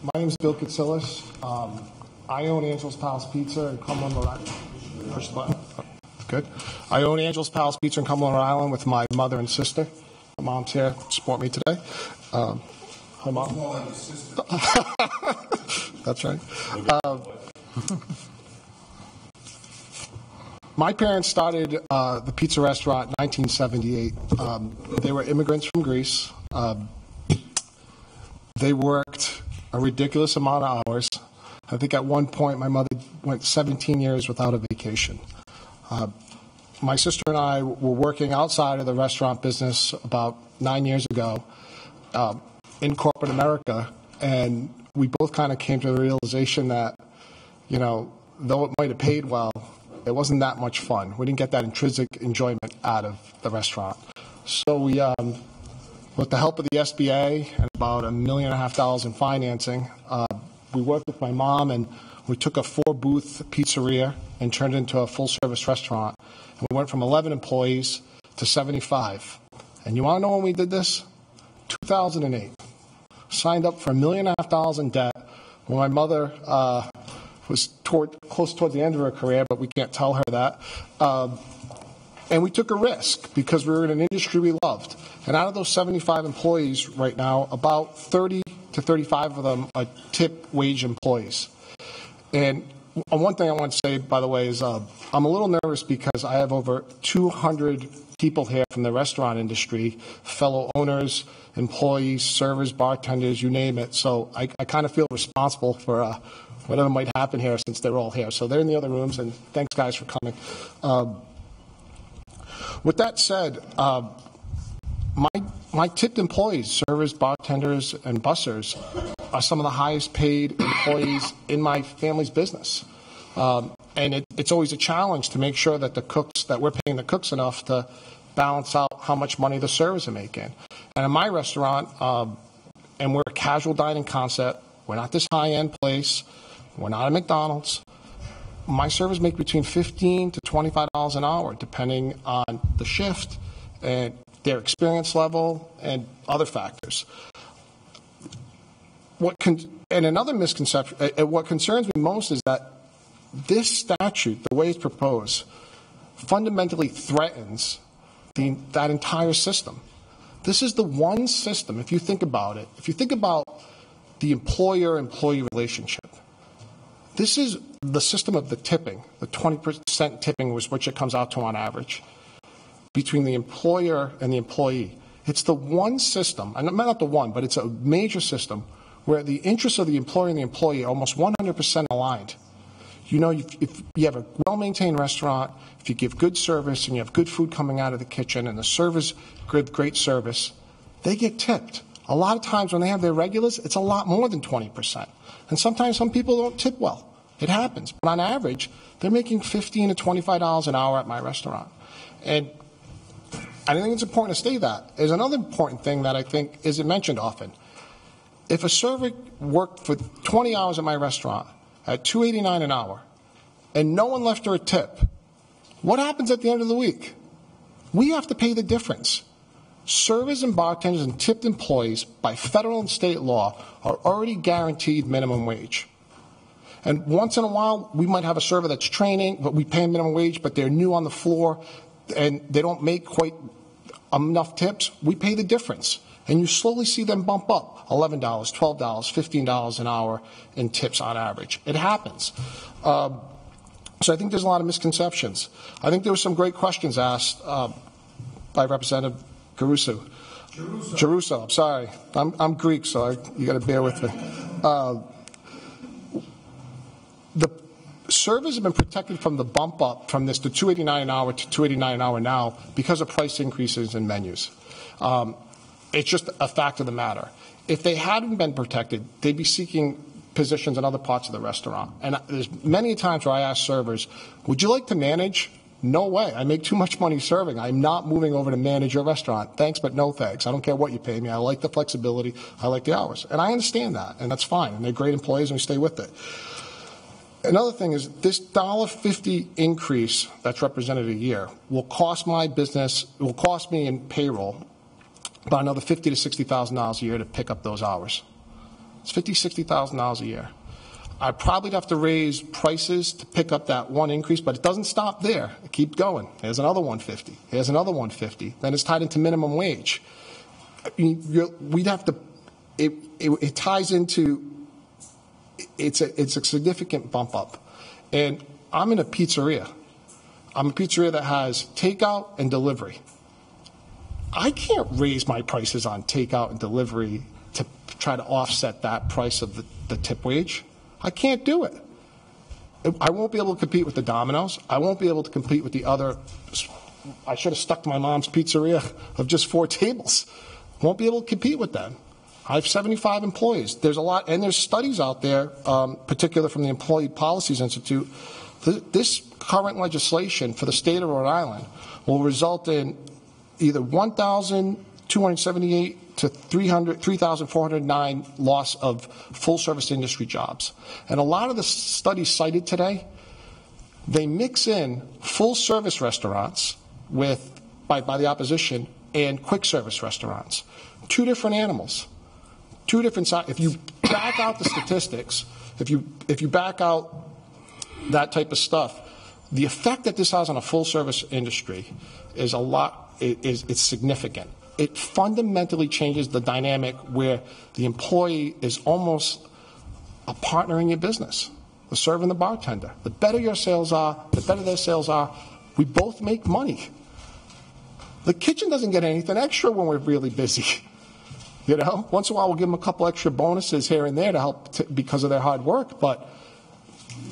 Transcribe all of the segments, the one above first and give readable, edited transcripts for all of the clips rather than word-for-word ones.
My name is Bill Cillis. I own Angel's Palace Pizza in Cumberland, Rhode Island. Push the button. Good. I own Angel's Palace Pizza in Cumberland, Rhode Island with my mother and sister. My mom's here to support me today. Hi, Mom. That's right. My parents started the pizza restaurant in 1978. They were immigrants from Greece. They worked a ridiculous amount of hours. I think at one point my mother went 17 years without a vacation. My sister and I were working outside of the restaurant business about 9 years ago in corporate America, and we both kind of came to the realization that, you know, though it might have paid well, it wasn't that much fun. We didn't get that intrinsic enjoyment out of the restaurant. So we, with the help of the SBA and about $1.5 million in financing, we worked with my mom and we took a 4-booth pizzeria and turned it into a full-service restaurant. And we went from 11 employees to 75. And you want to know when we did this? 2008. Signed up for $1.5 million in debt when my mother was close towards the end of her career, but we can't tell her that. And we took a risk because we were in an industry we loved. And out of those 75 employees right now, about 30 to 35 of them are tip wage employees. And one thing I want to say, by the way, is I'm a little nervous because I have over 200 people here from the restaurant industry, fellow owners, employees, servers, bartenders, you name it. So I kind of feel responsible for whatever might happen here since they're all here. So they're in the other rooms, and thanks, guys, for coming. With that said, my tipped employees, servers, bartenders, and bussers, are some of the highest paid employees in my family's business. And it's always a challenge to make sure that we're paying the cooks enough to balance out how much money the servers are making. And in my restaurant, and we're a casual dining concept, we're not this high-end place, we're not a McDonald's. My servers make between $15 to $25 an hour, depending on the shift and their experience level and other factors. And another misconception, what concerns me most is that this statute, the way it's proposed, fundamentally threatens that entire system. This is the one system, if you think about it, if you think about the employer-employee relationship, this is the system of the tipping, the 20% tipping was which it comes out to on average, between the employer and the employee. It's the one system, and not the one, but it's a major system where the interests of the employer and the employee are almost 100% aligned. You know, if you have a well-maintained restaurant, if you give good service and you have good food coming out of the kitchen and the servers give great service, they get tipped. A lot of times when they have their regulars, it's a lot more than 20%. And sometimes some people don't tip well. It happens. But on average, they're making $15 to $25 an hour at my restaurant. And I think it's important to state that. There's another important thing that I think isn't mentioned often. If a server worked for 20 hours at my restaurant at $2.89 an hour and no one left her a tip, what happens at the end of the week? We have to pay the difference. Servers and bartenders and tipped employees by federal and state law are already guaranteed minimum wage. And once in a while, we might have a server that's training, but we pay them minimum wage, but they're new on the floor and they don't make quite enough tips. We pay the difference. And you slowly see them bump up $11, $12, $15 an hour in tips on average. It happens. So I think there's a lot of misconceptions. I think there were some great questions asked by Representative Gusu. Jerusa, I'm sorry. I'm Greek, so you got to bear with me. The servers have been protected from the bump up from this to $2.89 an hour to $2.89 an hour now because of price increases in menus. It's just a fact of the matter. If they hadn't been protected, they'd be seeking positions in other parts of the restaurant. And there's many times where I ask servers, would you like to manage? No way. I make too much money serving. I'm not moving over to manage your restaurant. Thanks, but no thanks. I don't care what you pay me. I like the flexibility. I like the hours. And I understand that, and that's fine. And they're great employees, and we stay with it. Another thing is this $1.50 increase that's represented a year will cost my business, it will cost me in payroll about another $50,000 to $60,000 a year to pick up those hours. It's $50,000, $60,000 a year. I probably have to raise prices to pick up that one increase, but it doesn't stop there. It keeps going. Here's another 150. Here's another 150. Then it's tied into minimum wage. I mean, we'd have to. It ties into. It's a significant bump up, and I'm in a pizzeria. I'm a pizzeria that has takeout and delivery. I can't raise my prices on takeout and delivery to try to offset that price of the tip wage. I can't do it. I won't be able to compete with the Domino's. I won't be able to compete with the other. I should have stuck to my mom's pizzeria of just 4 tables. Won't be able to compete with them. I have 75 employees. There's a lot, and there's studies out there, particularly from the Employee Policies Institute. This current legislation for the state of Rhode Island will result in either 1,278 to 3,409 loss of full-service industry jobs. And a lot of the studies cited today, they mix in full-service restaurants by the opposition and quick-service restaurants. 2 different animals, 2 different sides. If you back out the statistics, if you back out that type of stuff, the effect that this has on a full-service industry is it's significant. It fundamentally changes the dynamic where the employee is almost a partner in your business, the server and the bartender. The better your sales are, the better their sales are, we both make money. The kitchen doesn't get anything extra when we're really busy. You know, once in a while we'll give them a couple extra bonuses here and there to help because of their hard work, but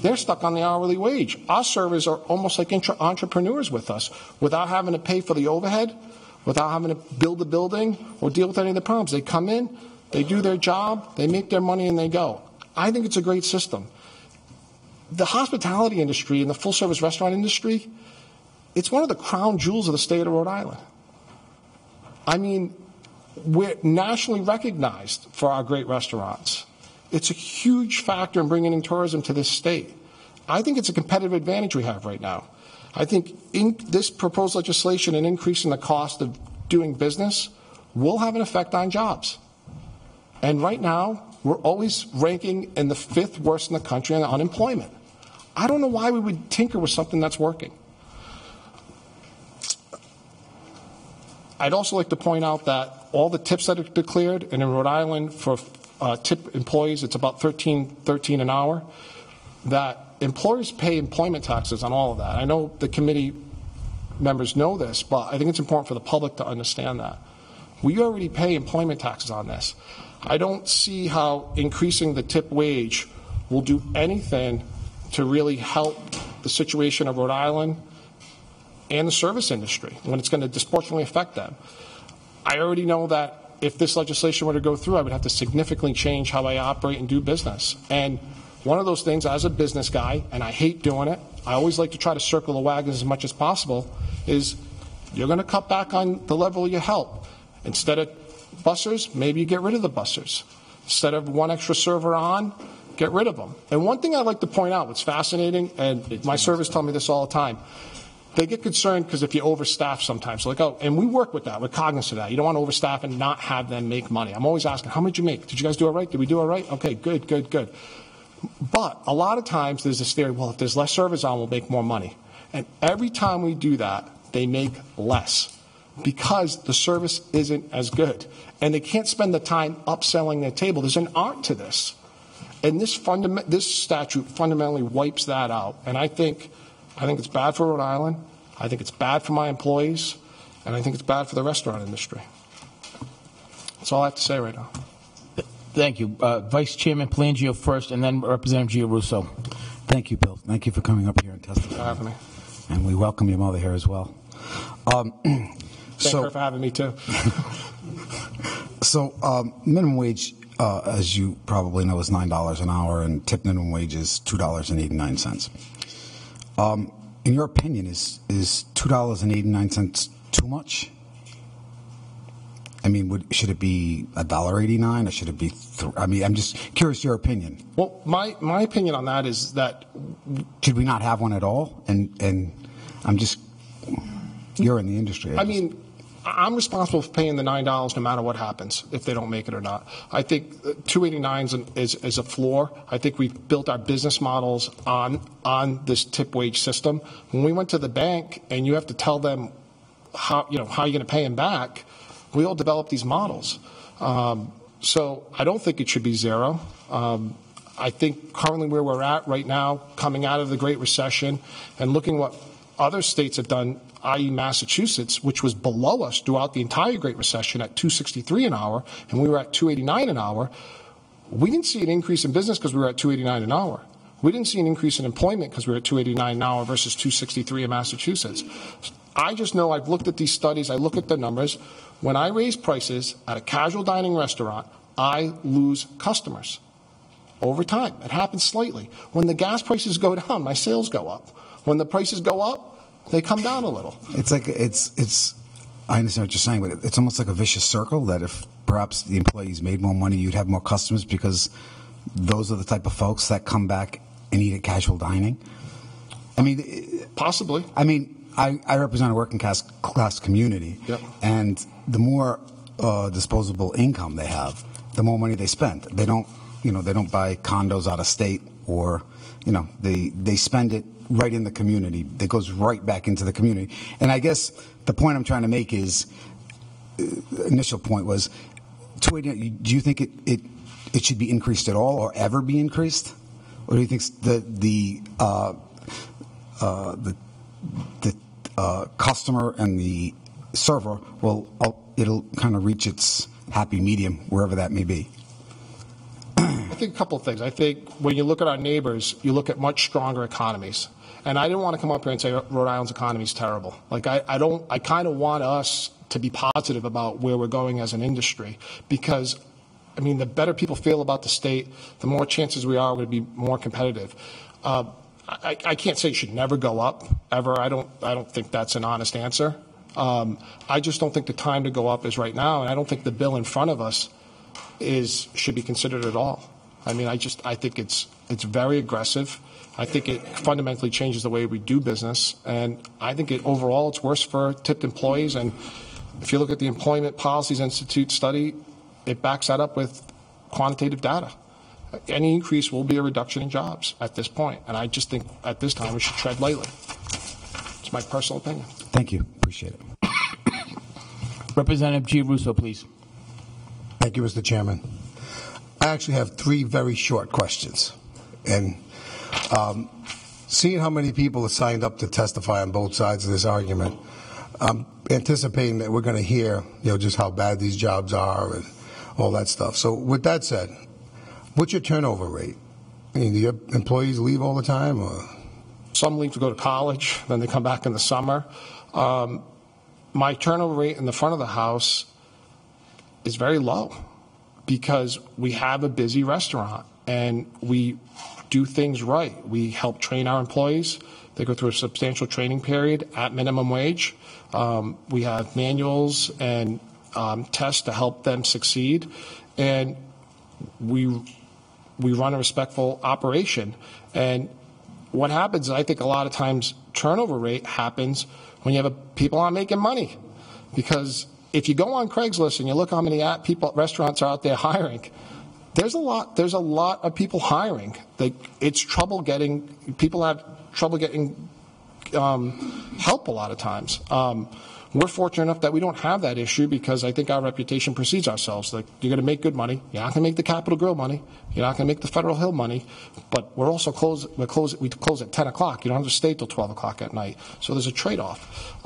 they're stuck on the hourly wage. Our servers are almost like entrepreneurs with us, without having to pay for the overhead, without having to build the building or deal with any of the problems. They come in, they do their job, they make their money, and they go. I think it's a great system. The hospitality industry and the full-service restaurant industry, it's one of the crown jewels of the state of Rhode Island. I mean, we're nationally recognized for our great restaurants. It's a huge factor in bringing in tourism to this state. I think it's a competitive advantage we have right now. I think in this proposed legislation and increasing the cost of doing business will have an effect on jobs. And right now, we're always ranking in the 5th worst in the country on unemployment. I don't know why we would tinker with something that's working. I'd also like to point out that all the tips that are declared, and in Rhode Island for tip employees, it's about $13 an hour, that employers pay employment taxes on all of that. I know the committee members know this, but I think it's important for the public to understand that. We already pay employment taxes on this. I don't see how increasing the tip wage will do anything to really help the situation of Rhode Island and the service industry when it's going to disproportionately affect them. I already know that if this legislation were to go through, I would have to significantly change how I operate and do business. And one of those things, as a business guy, and I hate doing it, I always like to try to circle the wagons as much as possible, is you're going to cut back on the level you help. Instead of bussers, maybe you get rid of the bussers. Instead of one extra server on, get rid of them. And one thing I'd like to point out, what's fascinating, and my servers tell me this all the time, they get concerned because if you overstaff sometimes, like, oh, and we work with that, we're cognizant of that. You don't want to overstaff and not have them make money. I'm always asking, how much did you make? Did you guys do it right? Did we do it right? Okay, good. But a lot of times there's this theory, well, if there's less servers on, we'll make more money. And every time we do that, they make less because the service isn't as good. And they can't spend the time upselling their table. There's an art to this. And this statute fundamentally wipes that out. And I think it's bad for Rhode Island. I think it's bad for my employees. And I think it's bad for the restaurant industry. That's all I have to say right now. Thank you. Vice Chairman Palangio first, and then Representative Jerusa. Thank you, Bill. Thank you for coming up here and testifying. For having me. And we welcome your mother here as well. Thank her for having me, too. So minimum wage, as you probably know, is $9 an hour, and tip minimum wage is $2.89. In your opinion, is $2.89 too much? I mean, should it be $1.89 or should it be? I'm just curious your opinion. Well, my opinion on that is that should we not have one at all? And I'm just, you're in the industry. I mean, I'm responsible for paying the $9 no matter what happens, if they don't make it or not. I think $2.89 is a floor. I think we've built our business models on this tip wage system. When we went to the bank and you have to tell them how you're going to pay them back, we all developed these models. So I don't think it should be zero. I think currently where we're at right now, coming out of the Great Recession and looking what other states have done, i.e. Massachusetts, which was below us throughout the entire Great Recession at $2.63 an hour, and we were at $2.89 an hour, we didn't see an increase in business because we were at $2.89 an hour. We didn't see an increase in employment because we were at $2.89 an hour versus $2.63 in Massachusetts. I just know I've looked at these studies, I look at the numbers. When I raise prices at a casual dining restaurant, I lose customers over time. It happens slightly. When the gas prices go down, my sales go up. When the prices go up, they come down a little. It's like I understand what you're saying, but it's almost like a vicious circle that if perhaps the employees made more money, you'd have more customers because those are the type of folks that come back and eat at casual dining. I mean, possibly. I mean, I represent a working class community, yep. And the more disposable income they have, the more money they spend. They don't buy condos out of state, or they spend it right in the community. That goes right back into the community. And I guess the point I'm trying to make is, initial point was, do you think it should be increased at all, or ever be increased, or do you think the customer and the server it'll kind of reach its happy medium wherever that may be? I think a couple of things. I think when you look at our neighbors, you look at much stronger economies. And I didn't want to come up here and say Rhode Island's economy is terrible. Like I kind of want us to be positive about where we're going as an industry, because I mean, the better people feel about the state, the more chances we are going to be more competitive. I can't say it should never go up ever. I don't think that's an honest answer. I just don't think the time to go up is right now, and I don't think the bill in front of us should be considered at all. I mean, I think it's very aggressive. I think it fundamentally changes the way we do business, and I think overall it's worse for tipped employees. And if you look at the Employment Policies Institute study, it backs that up with quantitative data. Any increase will be a reduction in jobs at this point, and I just think at this time we should tread lightly. It's my personal opinion. Thank you. Appreciate it. Representative Jerusa, please. Thank you, Mr. Chairman. I actually have three very short questions. And seeing how many people have signed up to testify on both sides of this argument, I'm anticipating that we're going to hear, just how bad these jobs are and all that stuff. So with that said, what's your turnover rate? I mean, do your employees leave all the time? Or? Some leave to go to college, then they come back in the summer. My turnover rate in the front of the house is very low because we have a busy restaurant and we do things right. We help train our employees. They go through a substantial training period at minimum wage. We have manuals and tests to help them succeed, and we run a respectful operation. And what happens is, I think a lot of times turnover rate happens when you have people aren't making money, because if you go on Craigslist and you look how many restaurants are out there hiring, there's a lot of people hiring. People have trouble getting help a lot of times. We're fortunate enough that we don't have that issue because I think our reputation precedes ourselves. Like, you're going to make good money. You're not going to make the Capitol Grill money. You're not going to make the Federal Hill money. But we're also closed. We close at 10 o'clock. You don't have to stay till 12 o'clock at night. So there's a trade-off.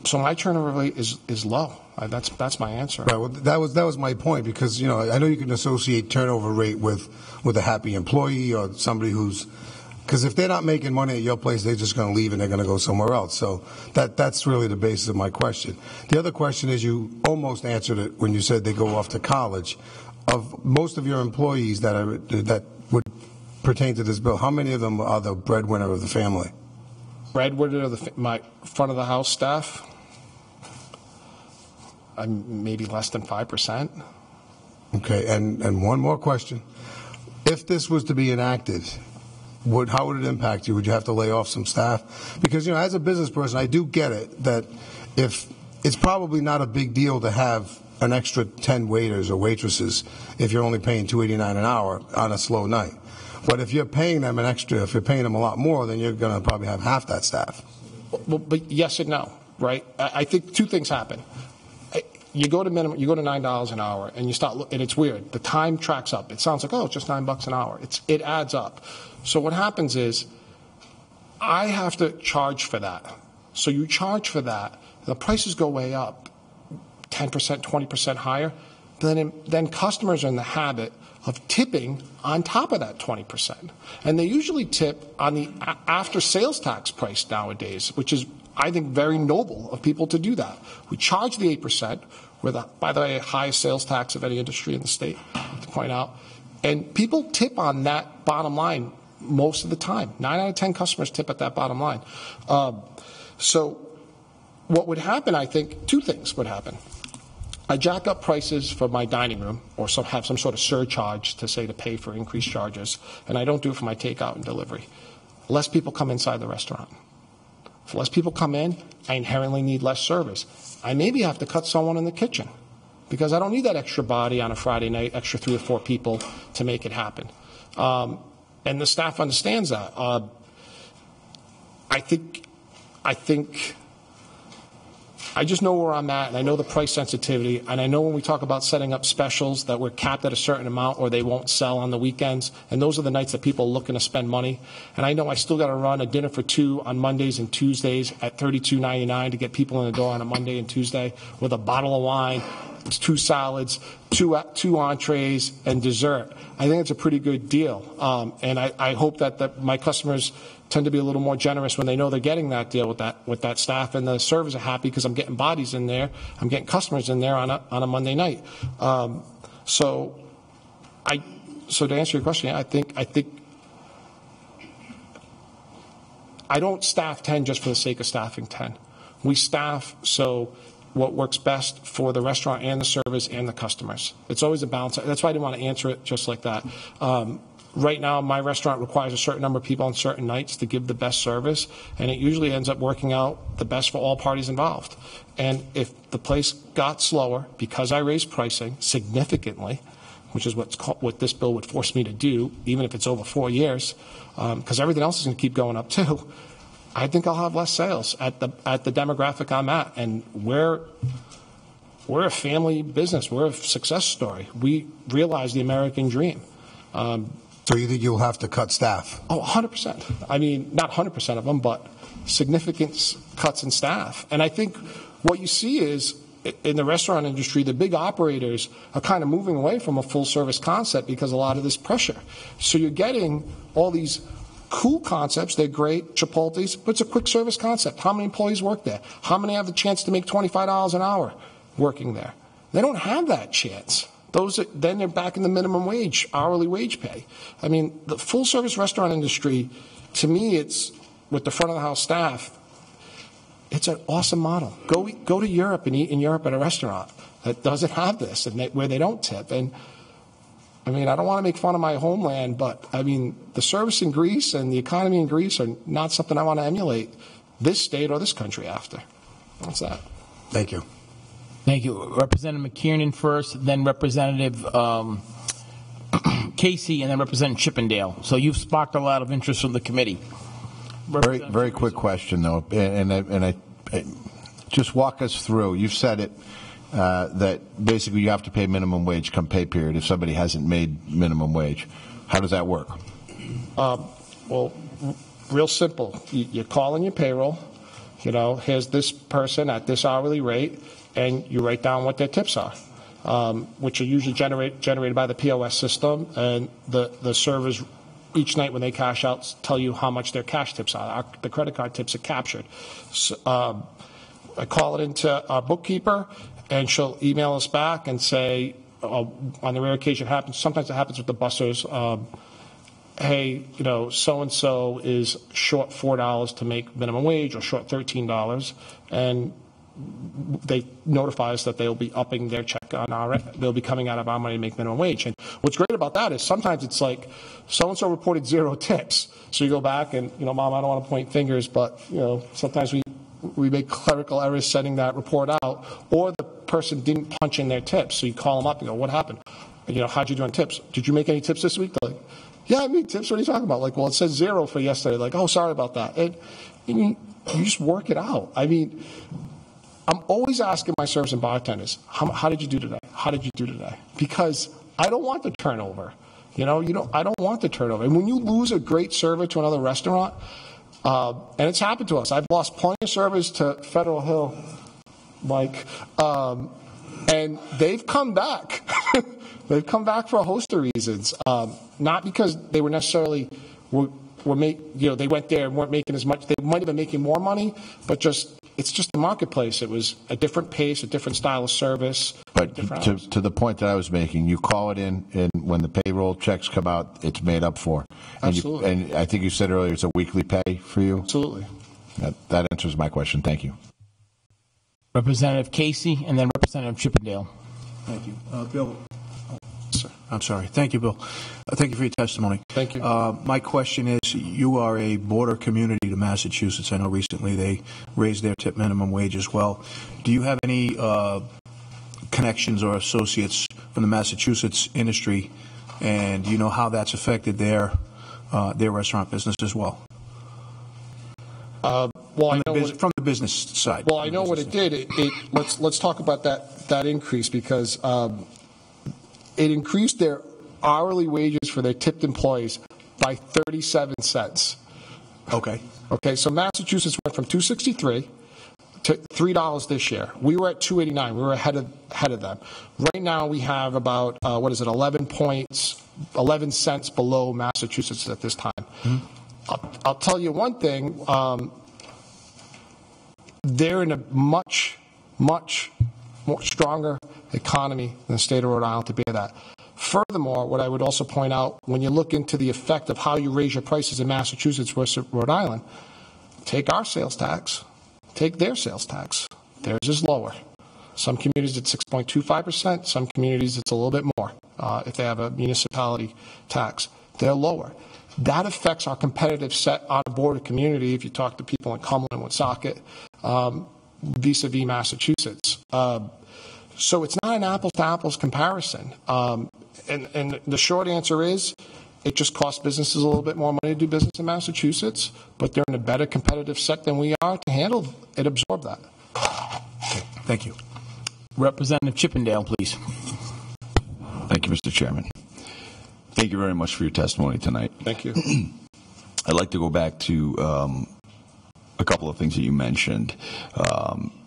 So my turnover rate is low. That's my answer. Right. Well, that was my point, because I know you can associate turnover rate with a happy employee or somebody who's, because if they're not making money at your place, they're just going to leave and they're going to go somewhere else. So that's really the basis of my question. The other question is, you almost answered it when you said they go off to college. Of most of your employees that would pertain to this bill, how many of them are the breadwinner of the family? Breadwinner of my front of the house staff, I'm maybe less than 5%. Okay, and one more question. If this was to be enacted, how would it impact you? Would you have to lay off some staff? Because, as a business person, I do get it that if it's probably not a big deal to have an extra 10 waiters or waitresses if you're only paying $2.89 an hour on a slow night. But if you're paying them if you're paying them a lot more, then you're going to probably have half that staff. Well, but yes and no, right? I think two things happen. You go to $9 an hour, and you start, and it's weird. The time tracks up. It sounds like, it's just $9 an hour. It adds up. So what happens is, I have to charge for that. So you charge for that, the prices go way up, 10%, 20% higher. Then customers are in the habit of tipping on top of that 20%. And they usually tip on the after sales tax price nowadays, which is, I think, very noble of people to do that. We charge the 8%. We're by the way, highest sales tax of any industry in the state, to point out. And people tip on that bottom line most of the time. 9 out of 10 customers tip at that bottom line. So what would happen, I think, two things would happen. I jack up prices for my dining room, or have some sort of surcharge to pay for increased charges, and I don't do it for my takeout and delivery. Less people come inside the restaurant. If less people come in, I inherently need less service. I maybe have to cut someone in the kitchen because I don't need that extra body on a Friday night, extra 3 or 4 people to make it happen. And the staff understands that. I just know where I'm at, and I know the price sensitivity, and I know when we talk about setting up specials that we're capped at a certain amount or they won't sell on the weekends, and those are the nights that people are looking to spend money. And I know I still got to run a dinner for 2 on Mondays and Tuesdays at $32.99 to get people in the door on a Monday and Tuesday with a bottle of wine, 2 salads, 2 entrees, and dessert. I think it's a pretty good deal, and I hope that my customers tend to be a little more generous when they know they're getting that deal with that staff, and the servers are happy because I'm getting bodies in there, I'm getting customers in there on a Monday night. So to answer your question, I think I don't staff 10 just for the sake of staffing 10. We staff so what works best for the restaurant and the servers and the customers. It's always a balance. That's why I didn't want to answer it just like that. Right now, my restaurant requires a certain number of people on certain nights to give the best service, and it usually ends up working out the best for all parties involved. And if the place got slower because I raised pricing significantly, which is what this bill would force me to do, even if it's over 4 years, because everything else is going to keep going up too, I think I'll have less sales at the demographic I'm at. And we're a family business. We're a success story. We realize the American dream. So you think you'll have to cut staff? Oh, 100%. I mean, not 100% of them, but significant cuts in staff. And I think what you see is, in the restaurant industry, the big operators are kind of moving away from a full-service concept because of a lot of this pressure. So you're getting all these cool concepts. They're great, Chipotle's, but it's a quick service concept. How many employees work there? How many have the chance to make $25 an hour working there? They don't have that chance. Then they're back in the minimum wage, hourly wage pay. I mean, the full-service restaurant industry, to me, it's with the front-of-the-house staff, it's an awesome model. Go to Europe and eat in Europe at a restaurant that doesn't have this, and where they don't tip. And I mean, I don't want to make fun of my homeland, but I mean, the service in Greece and the economy in Greece are not something I want to emulate this state or this country after. That's that. Thank you. Thank you. Representative McKiernan first, then Representative Casey, and then Representative Chippendale. So you've sparked a lot of interest from the committee. Very quick question, though, and I just walk us through. You've said it, that basically you have to pay minimum wage come pay period if somebody hasn't made minimum wage. How does that work? Well, real simple. You call in your payroll. Here's this person at this hourly rate, and you write down what their tips are, which are usually generated by the POS system, and the servers each night when they cash out tell you how much their cash tips are. The credit card tips are captured. So, I call it into our bookkeeper, and she'll email us back and say, on the rare occasion it happens, sometimes it happens with the bussers, hey, so-and-so is short $4 to make minimum wage or short $13, and they notify us that they'll be upping their check on they'll be coming out of our money to make minimum wage. And what's great about that is sometimes it's like so-and-so reported 0 tips. So you go back and, Mom, I don't want to point fingers, but, sometimes we make clerical errors sending that report out, or the person didn't punch in their tips. So you call them up and go, what happened? How'd you do on tips? Did you make any tips this week? They're like, yeah, I made tips. What are you talking about? Like, well, it says 0 for yesterday. Like, oh, sorry about that. And you just work it out. I mean, I'm always asking my servers and bartenders, how did you do today? How did you do today? Because I don't want the turnover. I don't want the turnover. And when you lose a great server to another restaurant, and it's happened to us. I've lost plenty of servers to Federal Hill, Mike, and they've come back. They've come back for a host of reasons, not because they were necessarily they went there and weren't making as much. They might have been making more money, but it's just the marketplace. It was a different pace, a different style of service. But to the point that I was making, you call it in, and when the payroll checks come out, it's made up for. Absolutely. And I think you said earlier it's a weekly pay for you? Absolutely. That answers my question. Thank you. Representative Casey, and then Representative Chippendale. Thank you. Bill. I'm sorry. Thank you, Bill. Thank you for your testimony. Thank you. My question is, you are a border community to Massachusetts. I know recently they raised their tip minimum wage as well. Do you have any connections or associates from the Massachusetts industry, and do you know how that's affected their restaurant business as well? Well, from the business side. Well, I know what it did. Let's talk about that increase, because it increased their hourly wages for their tipped employees by 37 cents. Okay. So Massachusetts went from $2.63 to $3 this year. We were at $2.89. We were ahead of them. Right now we have about 11 cents below Massachusetts at this time. Mm-hmm. I'll tell you one thing. They're in a much more stronger economy than the state of Rhode Island to bear that. Furthermore, what I would also point out, when you look into the effect of how you raise your prices in Massachusetts versus Rhode Island, take our sales tax, take their sales tax. Theirs is lower. Some communities it's 6.25%. Some communities it's a little bit more. If they have a municipality tax, they're lower. That affects our competitive set on a border community. If you talk to people in Cumberland and Woonsocket, vis-a-vis Massachusetts. So it's not an apples-to-apples comparison. And the short answer is it just costs businesses a little bit more money to do business in Massachusetts, but they're in a better competitive set than we are to handle and absorb that. Okay. Thank you. Representative Chippendale, please. Thank you, Mr. Chairman. Thank you very much for your testimony tonight. Thank you. I'd like to go back to a couple of things that you mentioned.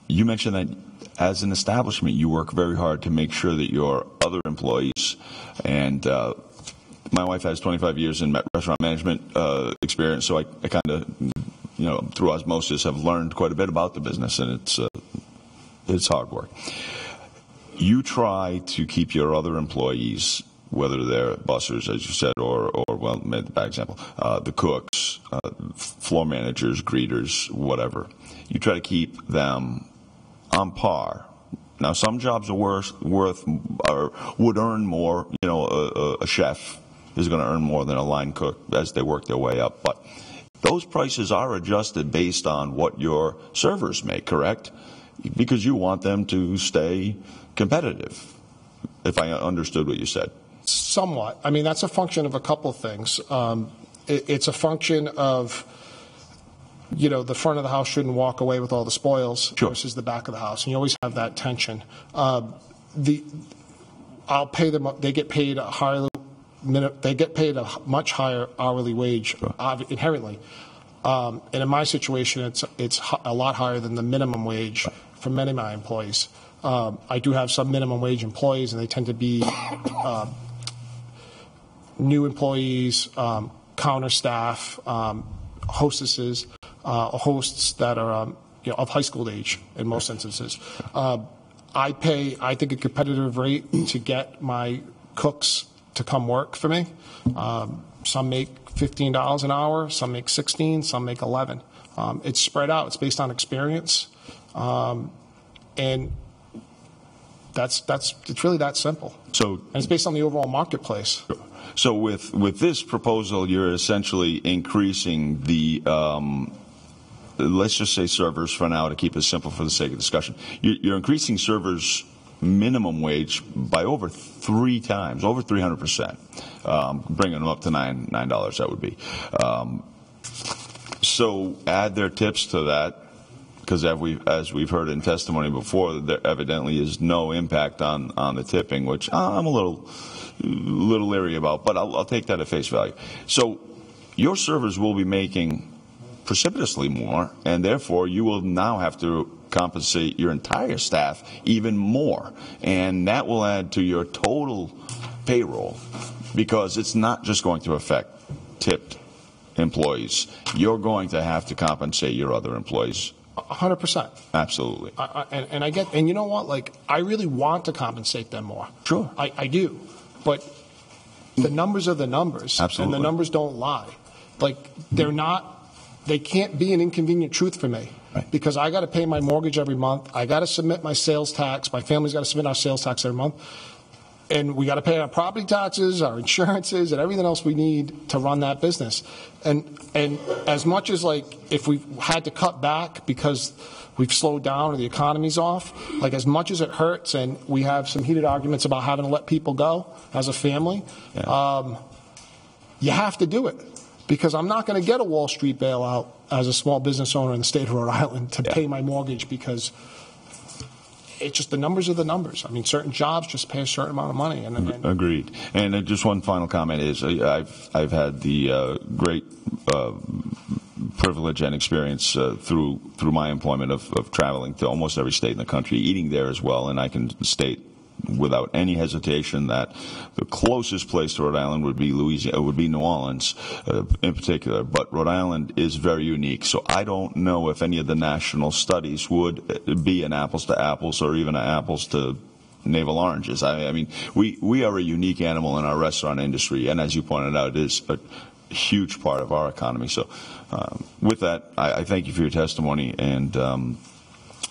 You mentioned that as an establishment, you work very hard to make sure that your other employees, and my wife has 25 years in restaurant management experience, so I kind of, through osmosis, have learned quite a bit about the business, and it's hard work. You try to keep your other employees, whether they're bussers, as you said, or well, by example, the cooks, floor managers, greeters, whatever. You try to keep them on par. Now, some jobs are would earn more. A chef is going to earn more than a line cook as they work their way up. But those prices are adjusted based on what your servers make, correct? Because you want them to stay competitive, if I understood what you said. Somewhat. I mean, that's a function of a couple of things. It's a function of, the front of the house shouldn't walk away with all the spoils versus the back of the house. And you always have that tension. I'll pay them. They get paid a higher They get paid a much higher hourly wage inherently. And in my situation, it's a lot higher than the minimum wage for many of my employees. I do have some minimum wage employees, and they tend to be new employees, counter staff, hostesses, hosts that are of high school age in most instances. I pay, I think, a competitive rate to get my cooks to come work for me. Some make $15 an hour, some make $16, some make $11. It's spread out. It's based on experience. And it's really that simple. So, and it's based on the overall marketplace. So with this proposal, you're essentially increasing the, let's just say servers for now to keep it simple for the sake of discussion. You're increasing servers' minimum wage by over 3 times, over 300%, bringing them up to $9 that would be. So add their tips to that, because as we've heard in testimony before, there evidently is no impact on the tipping, which I'm a little leery about, but I'll take that at face value. So your servers will be making precipitously more, and therefore you will now have to compensate your entire staff even more, and that will add to your total payroll, because it's not just going to affect tipped employees. You're going to have to compensate your other employees. 100%. Absolutely. And I get, and you know what? Like, I really want to compensate them more. Sure. I do. But the numbers are the numbers. Absolutely. And the numbers don't lie. Like, they can't be an inconvenient truth for me. Right. Because I got to pay my mortgage every month. I got to submit my sales tax. My family's got to submit our sales tax every month. And we got to pay our property taxes, our insurances, and everything else we need to run that business. And as much as, like, if we had to cut back because we've slowed down or the economy's off, like, as much as it hurts, and we have some heated arguments about having to let people go as a family, you have to do it. Because I'm not going to get a Wall Street bailout as a small business owner in the state of Rhode Island to pay my mortgage, because it's just the numbers are the numbers. I mean, certain jobs just pay a certain amount of money. And Agreed. And just one final comment is I've had the great privilege and experience through my employment of traveling to almost every state in the country, eating there as well, and I can state without any hesitation that the closest place to Rhode Island would be New Orleans in particular, but Rhode Island is very unique, so I don't know if any of the national studies would be an apples to apples or even an apples to navel oranges. I mean, we are a unique animal in our restaurant industry, and as you pointed out, it is a huge part of our economy. So with that, I thank you for your testimony and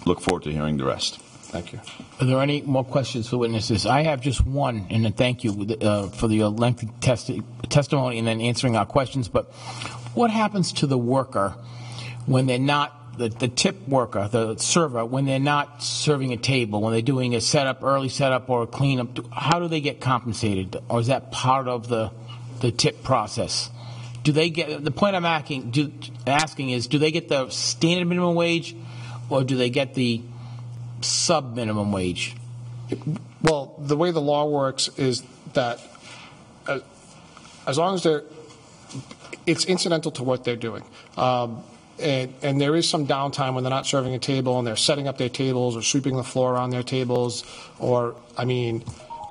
look forward to hearing the rest. Thank you. Are there any more questions for witnesses? I have just one, and a thank you for the lengthy testimony and then answering our questions. But what happens to the worker when they're not, the tip worker, the server, when they're not serving a table, when they're doing a early setup or a cleanup? How do they get compensated? Or is that part of the tip process? Do they get, the point I'm asking is, do they get the standard minimum wage, or do they get the sub-minimum wage? Well, the way the law works is that as long as it's incidental to what they're doing. And there is some downtime when they're not serving a table and they're setting up their tables or sweeping the floor around their tables, or,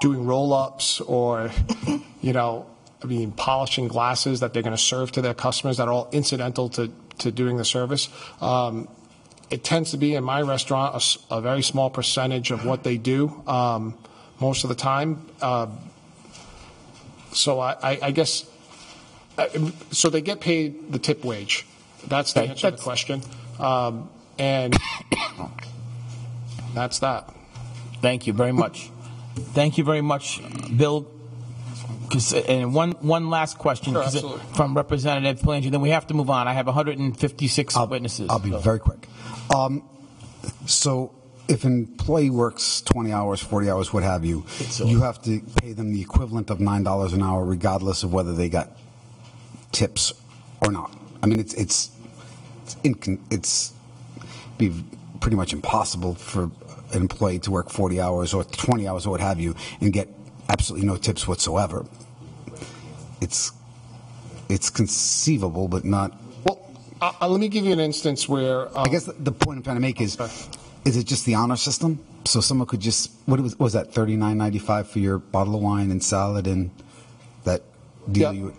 doing roll-ups, or, polishing glasses that they're going to serve to their customers, that are all incidental to doing the service. It tends to be in my restaurant a very small percentage of what they do most of the time. So I guess, so they get paid the tip wage. That's the answer to the question. And that's that. Thank you very much. Thank you very much, Bill. And one last question, sure, from Representative Palangi, then we have to move on. I have 156 witnesses. I'll be very quick. So if an employee works 20 hours, 40 hours, what have you, you have to pay them the equivalent of $9 an hour, regardless of whether they got tips or not. I mean, it's be pretty much impossible for an employee to work 40 hours or 20 hours or what have you and get absolutely no tips whatsoever. It's conceivable, but not. Well, let me give you an instance where I guess the point I'm trying to make is it just the honor system? So someone could just, what was that, $39.95 for your bottle of wine and salad and that deal? Yeah.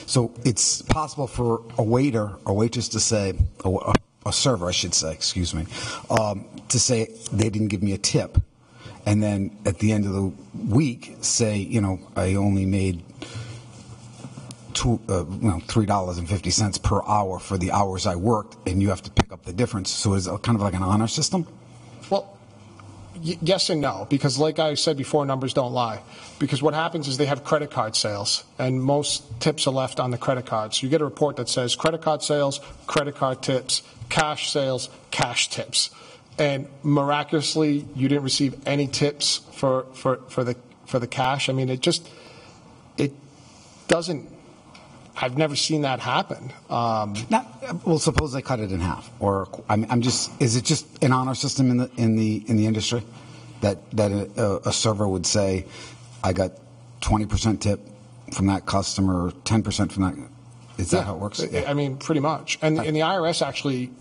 So it's possible for a waiter or waitress to say, a server, I should say, excuse me, to say they didn't give me a tip, and then at the end of the week say, I only made $3.50 per hour for the hours I worked, and you have to pick up the difference. So it's kind of like an honor system? Well, Yes and no, because like I said before, numbers don't lie. Because what happens is they have credit card sales, and most tips are left on the credit cards. You get a report that says credit card sales, credit card tips, cash sales, cash tips. And miraculously, you didn't receive any tips for the cash. I mean, it doesn't. I've never seen that happen. Well, suppose they cut it in half, or I'm just. Is it just an honor system in the industry that a server would say, I got 20% tip from that customer, 10% from that. Is that how it works? I mean, pretty much. And the IRS actually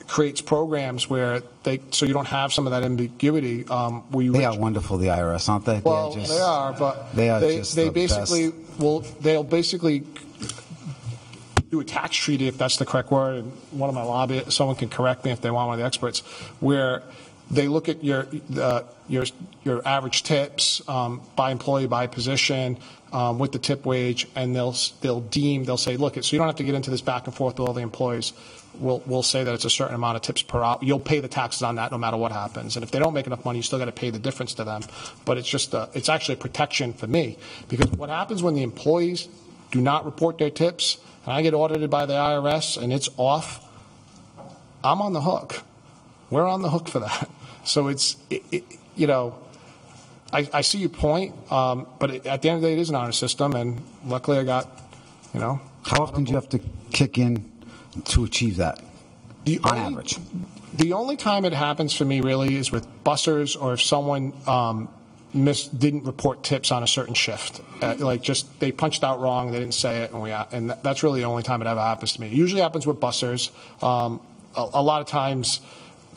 creates programs where so you don't have some of that ambiguity. They are wonderful, the IRS, aren't they? Well, they are, but they basically they'll basically do a tax treaty, if that's the correct word. And one of my lobbyists, someone can correct me if they want, one of the experts, where they look at your average tips by employee, by position, with the tip wage, and they'll say, look, so you don't have to get into this back and forth with all the employees. We'll say that it's a certain amount of tips per hour. You'll pay the taxes on that no matter what happens. And if they don't make enough money, you still got to pay the difference to them. But it's just it's actually a protection for me, because what happens when the employees do not report their tips and I get audited by the IRS and it's off, I'm on the hook. We're on the hook for that. So I see your point, but at the end of the day, it is an honor system, and luckily I got, How often do you have to kick in to achieve that, on average? The only time it happens for me really is with bussers, or if someone didn't report tips on a certain shift. They punched out wrong, they didn't say it, and that's really the only time it ever happens to me. It usually happens with bussers. A lot of times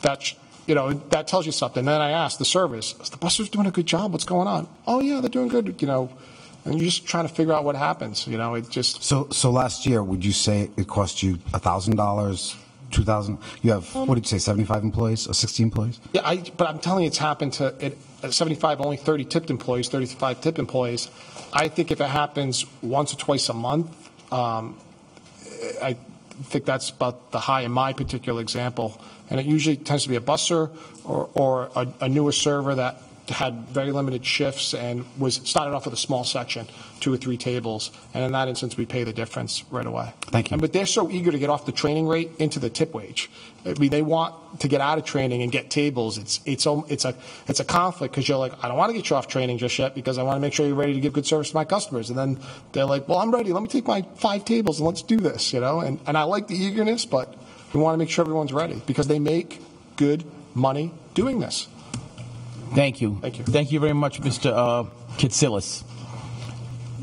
that tells you something. Then I ask the servers, is the bussers doing a good job? What's going on? Oh yeah, they're doing good, and you're just trying to figure out what happens. It just. So last year, would you say it cost you $1,000, $2,000? You have, what did you say, 75 employees or 60 employees? Yeah, but I'm telling you, it's happened to at 75, only 30 tipped employees, 35 tipped employees. I think if it happens once or twice a month, I think that's about the high in my particular example. And it usually tends to be a busser or a newer server that had very limited shifts and started off with a small section, 2 or 3 tables, and in that instance we pay the difference right away. Thank you. But they're so eager to get off the training rate into the tip wage. I mean, they want to get out of training and get tables. It's a conflict, because you're like, I don't want to get you off training just yet because I want to make sure you're ready to give good service to my customers. And then they're like, well, I'm ready. Let me take my 5 tables and let's do this. And I like the eagerness, but we want to make sure everyone's ready, because they make good money doing this. Thank you. Thank you. Thank you very much, Mr. Cillis.